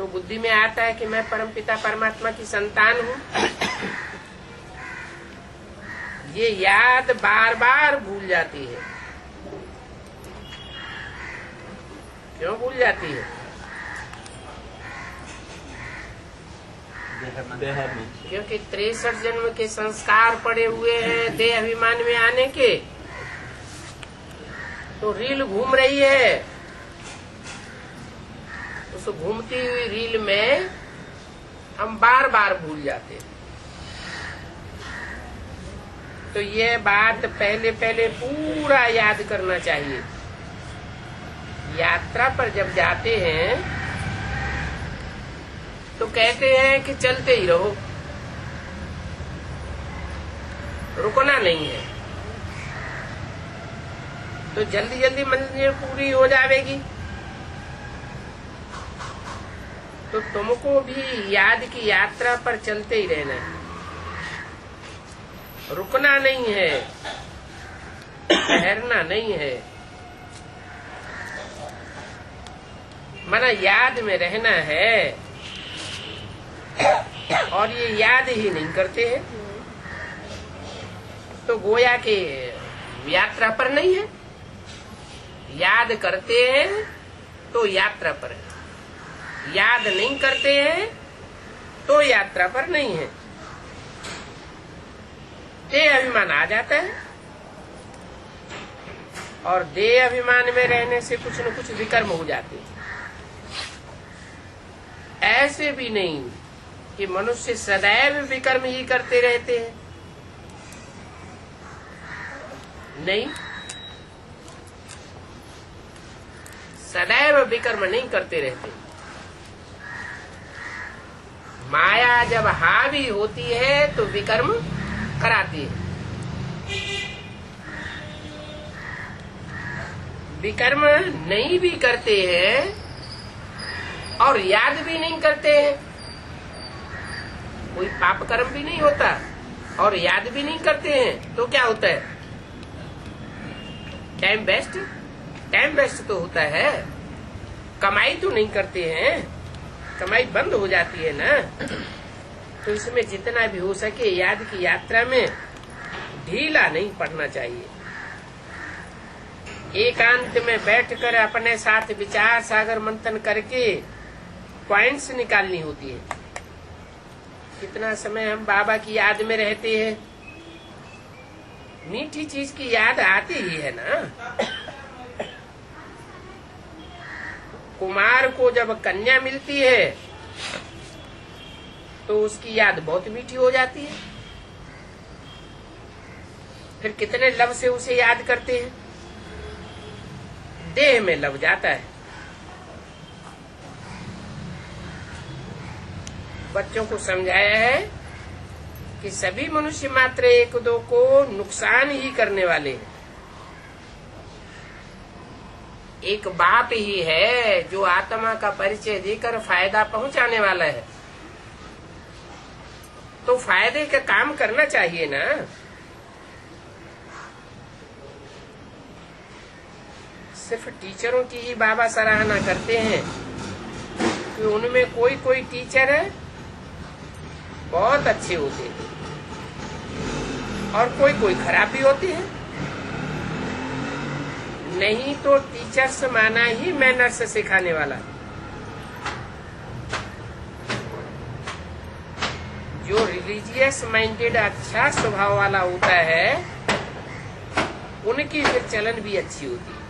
तो बुद्धि में आता है कि मैं परमपिता परमात्मा की संतान हूँ। ये याद बार बार भूल जाती है। क्यों भूल जाती है? क्योंकि 63 जन्म के संस्कार पड़े हुए हैं देह अभिमान में आने के। तो रील घूम रही है, उस घूमती हुई रील में हम बार बार भूल जाते हैं। तो ये बात पहले पहले पूरा याद करना चाहिए। यात्रा पर जब जाते हैं तो कहते हैं कि चलते ही रहो, रुकना नहीं है। तो जल्दी जल्दी मंजिल पूरी हो जाएगी। तो तुमको भी याद की यात्रा पर चलते ही रहना है, रुकना नहीं है, ठहरना नहीं है। माना याद में रहना है, और ये याद ही नहीं करते हैं तो गोया के यात्रा पर नहीं है। याद करते हैं तो यात्रा पर है, याद नहीं करते हैं तो यात्रा पर नहीं है। देह अभिमान आ जाता है, और देह अभिमान में रहने से कुछ न कुछ विकर्म हो जाते हैं। ऐसे भी नहीं कि मनुष्य सदैव विकर्म ही करते रहते हैं, नहीं, सदैव विकर्म नहीं करते रहते। माया जब हावी होती है तो विकर्म कराती है। विकर्म नहीं भी करते हैं और याद भी नहीं करते हैं, कोई पाप कर्म भी नहीं होता और याद भी नहीं करते हैं, तो क्या होता है? टाइम वेस्ट तो होता है। कमाई तो नहीं करते हैं, कमाई बंद हो जाती है ना। तो इसमें जितना भी हो सके याद की यात्रा में ढीला नहीं पड़ना चाहिए। एकांत में बैठकर अपने साथ विचार सागर मंथन करके पॉइंट्स निकालनी होती है। कितना समय हम बाबा की याद में रहते हैं, मीठी चीज की याद आती ही है ना। कुमार को जब कन्या मिलती है तो उसकी याद बहुत मीठी हो जाती है। फिर कितने लव से उसे याद करते हैं, देह में लव जाता है। बच्चों को समझाया है कि सभी मनुष्य मात्र एक दो को नुकसान ही करने वाले हैं। एक बाप ही है जो आत्मा का परिचय देकर फायदा पहुंचाने वाला है। तो फायदे का काम करना चाहिए ना। सिर्फ टीचरों की ही बाबा सराहना करते हैं कि उनमें कोई कोई टीचर है बहुत अच्छे होते हैं और कोई कोई खराब भी होते हैं। नहीं तो टीचर्स माना ही मैनर्स सिखाने वाला। जो रिलीजियस माइंडेड अच्छा स्वभाव वाला होता है उनकी फिर चलन भी अच्छी होती है।